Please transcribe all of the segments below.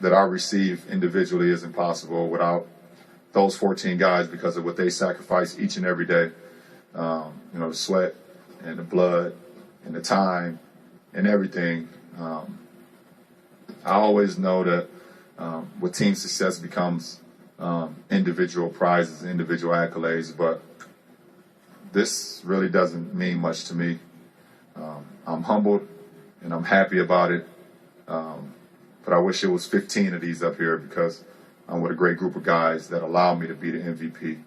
that I receive individually isn't possible without those 14 guys because of what they sacrifice each and every day. The sweat and the blood and the time and everything. I always know that with team success becomes individual prizes, individual accolades, but this really doesn't mean much to me. I'm humbled and I'm happy about it, but I wish it was 15 of these up here because I'm with a great group of guys that allow me to be the MVP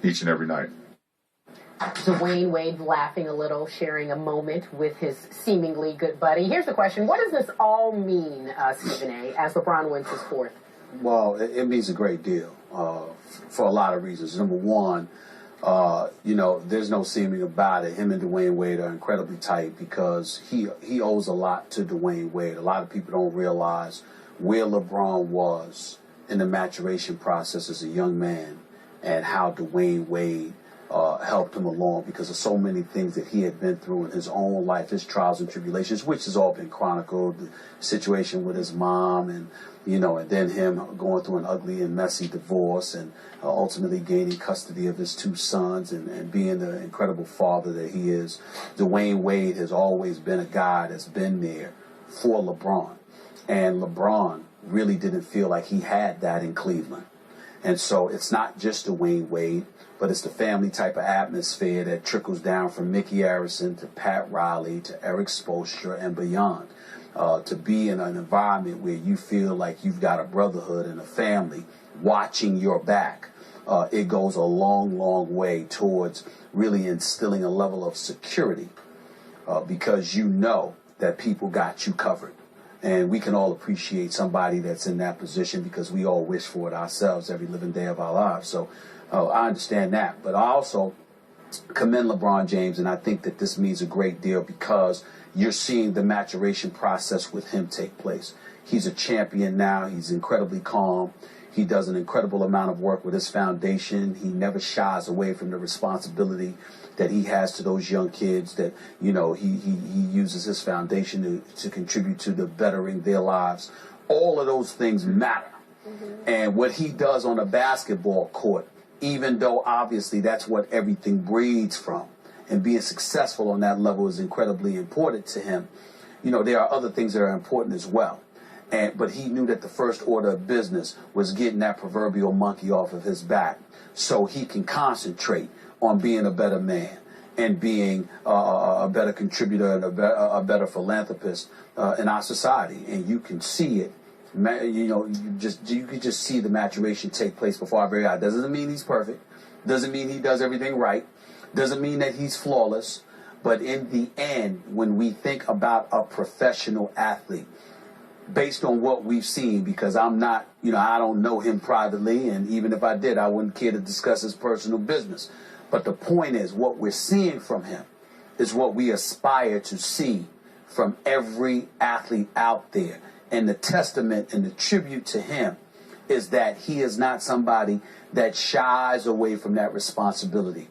each and every night. Dwayne Wade laughing a little, sharing a moment with his seemingly good buddy. Here's the question. What does this all mean, Stephen A., as LeBron wins his fourth? Well, it means a great deal for a lot of reasons. Number one, there's no seeming about it. Him and Dwayne Wade are incredibly tight because he owes a lot to Dwayne Wade. A lot of people don't realize where LeBron was in the maturation process as a young man and how Dwayne Wade helped him along because of so many things that he had been through in his own life, his trials and tribulations, which has all been chronicled, the situation with his mom and then him going through an ugly and messy divorce and ultimately gaining custody of his two sons and being the incredible father that he is. Dwayne Wade has always been a guy that's been there for LeBron. And LeBron really didn't feel like he had that in Cleveland. And so it's not just Dwayne Wade, but it's the family type of atmosphere that trickles down from Mickey Arison to Pat Riley to Eric Spoelstra and beyond. To be in an environment where you feel like you've got a brotherhood and a family watching your back, it goes a long, long way towards really instilling a level of security because you know that people got you covered. And we can all appreciate somebody that's in that position because we all wish for it ourselves every living day of our lives. So I understand that. But I also commend LeBron James, and I think that this means a great deal because you're seeing the maturation process with him take place. He's a champion now. He's incredibly calm. He does an incredible amount of work with his foundation. He never shies away from the responsibility that he has to those young kids that, he uses his foundation to contribute to the bettering their lives. All of those things matter. Mm-hmm. And what he does on a basketball court, even though obviously that's what everything breeds from, and being successful on that level is incredibly important to him. There are other things that are important as well. But he knew that the first order of business was getting that proverbial monkey off of his back so he can concentrate on being a better man and being a better contributor and a better philanthropist in our society. And you can see it. You could just see the maturation take place before our very eyes. Doesn't mean he's perfect. Doesn't mean he does everything right. Doesn't mean that he's flawless. But in the end, when we think about a professional athlete, based on what we've seen, because I'm not, I don't know him privately, and even if I did, I wouldn't care to discuss his personal business. But the point is, what we're seeing from him is what we aspire to see from every athlete out there. And the testament and the tribute to him is that he is not somebody that shies away from that responsibility.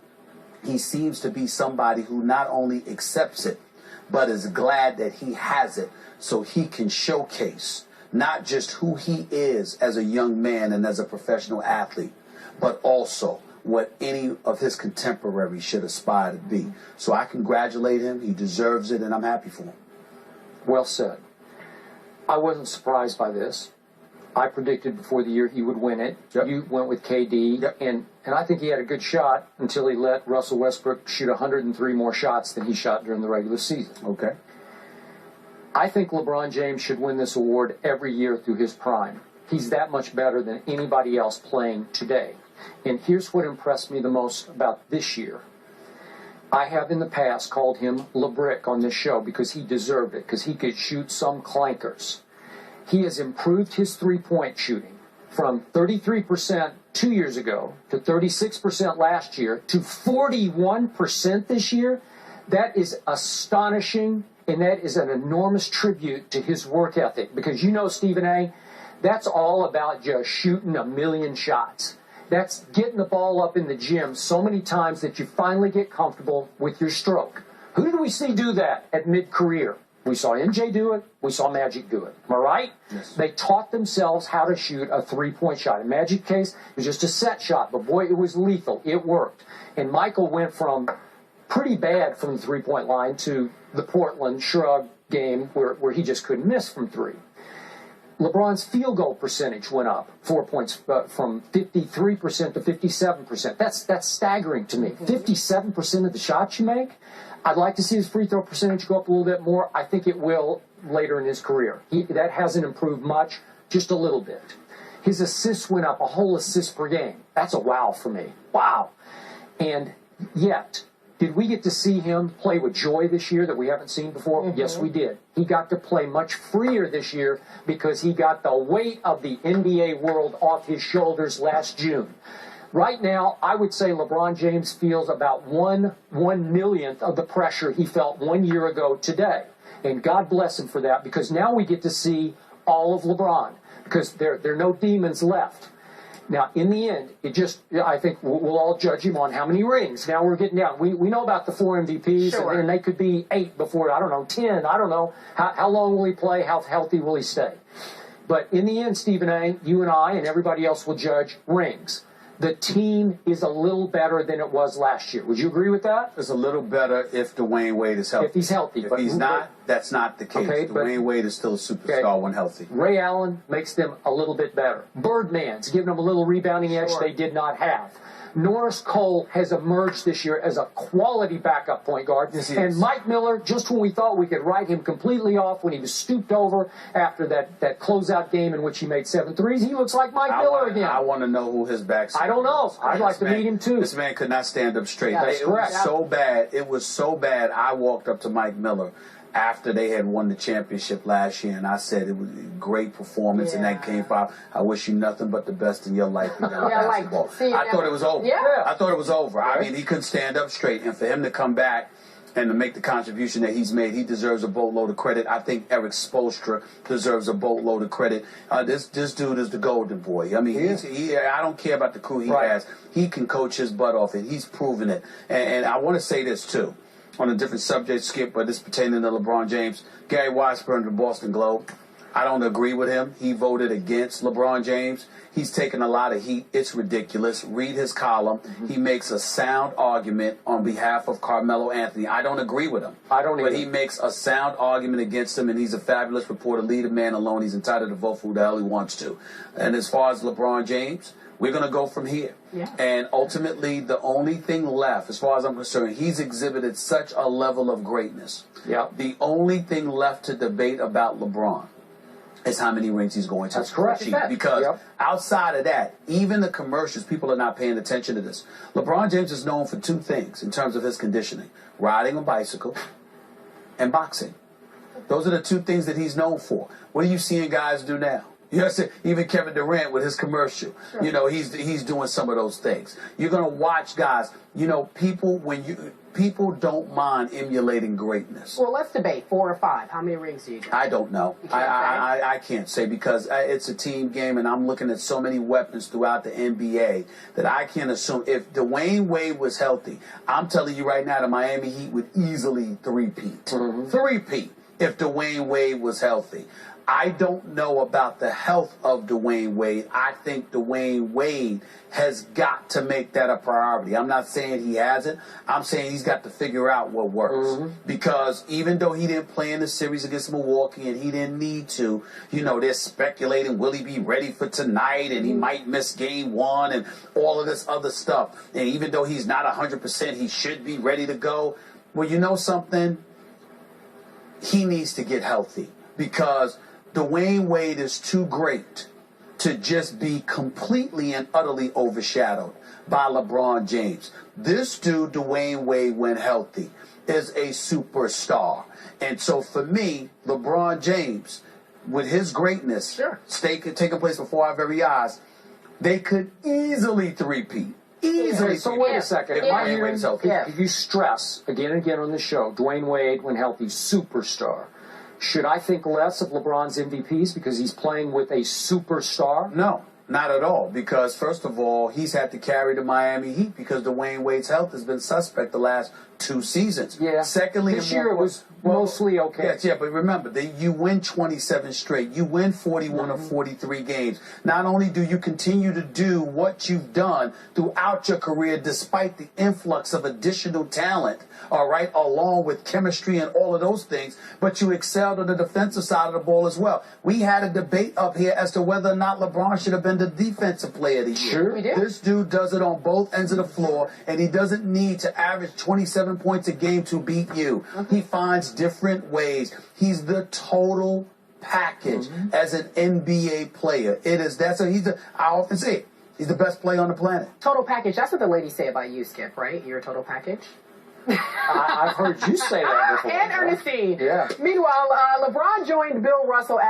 He seems to be somebody who not only accepts it, but is glad that he has it so he can showcase not just who he is as a young man and as a professional athlete, but also what any of his contemporaries should aspire to be. So I congratulate him. He deserves it, and I'm happy for him. Well said. I wasn't surprised by this. I predicted before the year he would win it. Yep. You went with KD, yep. and I think he had a good shot until he let Russell Westbrook shoot 103 more shots than he shot during the regular season. Okay. I think LeBron James should win this award every year through his prime. He's that much better than anybody else playing today. And here's what impressed me the most about this year. I have in the past called him LeBrick on this show because he deserved it, because he could shoot some clankers. He has improved his three-point shooting from 33% 2 years ago to 36% last year to 41% this year. That is astonishing, and that is an enormous tribute to his work ethic. Because Stephen A., that's all about just shooting a million shots. That's getting the ball up in the gym so many times that you finally get comfortable with your stroke. Who did we see do that at mid-career? We saw MJ do it. We saw Magic do it. Am I right? Yes. They taught themselves how to shoot a three-point shot. In Magic's case, it was just a set shot, but boy, it was lethal. It worked. And Michael went from pretty bad from the three-point line to the Portland Shrug game where he just couldn't miss from three. LeBron's field goal percentage went up 4 points from 53% to 57%. That's staggering to me. 57% of the shots you make. I'd like to see his free throw percentage go up a little bit more. I think it will later in his career. That hasn't improved much, just a little bit. His assists went up a whole assist per game. That's a wow for me. Wow. And yet, did we get to see him play with joy this year that we haven't seen before? Yes, we did. He got to play much freer this year because he got the weight of the NBA world off his shoulders last June. Right now, I would say LeBron James feels about one millionth of the pressure he felt 1 year ago today. And God bless him for that, because now we get to see all of LeBron, because there are no demons left. Now, in the end, I think we'll all judge him on how many rings. Now we're getting down. We know about the 4 MVPs, Sure. and they could be 8 before, 10. I don't know. How long will he play? How healthy will he stay? But in the end, Stephen A., you and I and everybody else will judge rings. The team is a little better than it was last year. Would you agree with that? It's a little better if Dwayne Wade is healthy. If he's healthy. If he's not, that's not the case. Okay, Dwayne Wade is still a superstar when healthy. Ray Allen makes them a little bit better. Birdman's giving them a little rebounding edge they did not have. Norris Cole has emerged this year as a quality backup point guard. Yes, he and is. Mike Miller, just when we thought we could write him completely off when he was stooped over after that closeout game in which he made 7 threes, he looks like Mike Miller again. I want to know who his backseat I don't know. is. I'd like to meet him too. This man could not stand up straight. Yeah, that's It correct. was so bad. It was so bad. I walked up to Mike Miller after they had won the championship last year, and I said it was a great performance in that game 5. I wish you nothing but the best in your life in basketball. I thought it was over. Yeah. I thought it was over. I mean, he couldn't stand up straight, and for him to come back and to make the contribution that he's made, he deserves a boatload of credit. I think Eric Spoelstra deserves a boatload of credit. This dude is the golden boy. I mean, I don't care about the crew he has. He can coach his butt off, and he's proven it. And I want to say this, too, on a different subject, Skip, but this pertaining to LeBron James. Gary Weisberg of the Boston Globe, I don't agree with him. He voted against LeBron James. He's taken a lot of heat. It's ridiculous. Read his column. He makes a sound argument on behalf of Carmelo Anthony. I don't agree with him. I don't either. But he makes a sound argument against him, and he's a fabulous reporter. Leave the man alone. He's entitled to vote for who the hell he wants to. And as far as LeBron James, we're going to go from here. Yeah. And ultimately, the only thing left, as far as I'm concerned, he's exhibited such a level of greatness. Yeah. The only thing left to debate about LeBron is how many rings he's going to. That's correct. achieve. Because outside of that, even the commercials, people are not paying attention to this. LeBron James is known for 2 things in terms of his conditioning: riding a bicycle and boxing. Those are the 2 things that he's known for. What are you seeing guys do now? You know, even Kevin Durant with his commercial, you know, he's doing some of those things. You're gonna watch guys. You know, people don't mind emulating greatness. Well, let's debate 4 or 5. How many rings do you get? I don't know. I can't say, because it's a team game, and I'm looking at so many weapons throughout the NBA that I can't assume. If Dwayne Wade was healthy, I'm telling you right now, the Miami Heat would easily three-peat. Three-peat if Dwayne Wade was healthy. I don't know about the health of Dwayne Wade. I think Dwayne Wade has got to make that a priority. I'm not saying he hasn't. I'm saying he's got to figure out what works. Because even though he didn't play in the series against Milwaukee and he didn't need to, you know, they're speculating, will he be ready for tonight, and he might miss game 1 and all of this other stuff. And even though he's not 100%, he should be ready to go. Well, you know something? He needs to get healthy, because Dwayne Wade is too great to just be completely and utterly overshadowed by LeBron James. This dude, Dwayne Wade, when healthy, is a superstar. And so for me, LeBron James, with his greatness taking place before our very eyes, they could easily three-peat. Easily. So wait a second. If Dwayne Wade is healthy. If you stress again and again on the show, Dwayne Wade, when healthy, superstar. Should I think less of LeBron's MVPs because he's playing with a superstar? No, not at all. Because, first of all, he's had to carry the Miami Heat because Dwayne Wade's health has been suspect the last 2 seasons. Yeah. Secondly, this and more year it was mostly okay. Yes, yeah, but remember, you win 27 straight. You win 41 of 43 games. Not only do you continue to do what you've done throughout your career, despite the influx of additional talent, all right, along with chemistry and all of those things, but you excelled on the defensive side of the ball as well. We had a debate up here as to whether or not LeBron should have been the defensive player of the year. Sure. We did. This dude does it on both ends of the floor, and he doesn't need to average 27 points a game to beat you. He finds different ways. He's the total package as an NBA player. I often say it, he's the best player on the planet. Total package. That's what the ladies say about you, Skip, right? You're a total package. I've heard you say that before. And Ernestine. Yeah. Meanwhile, LeBron joined Bill Russell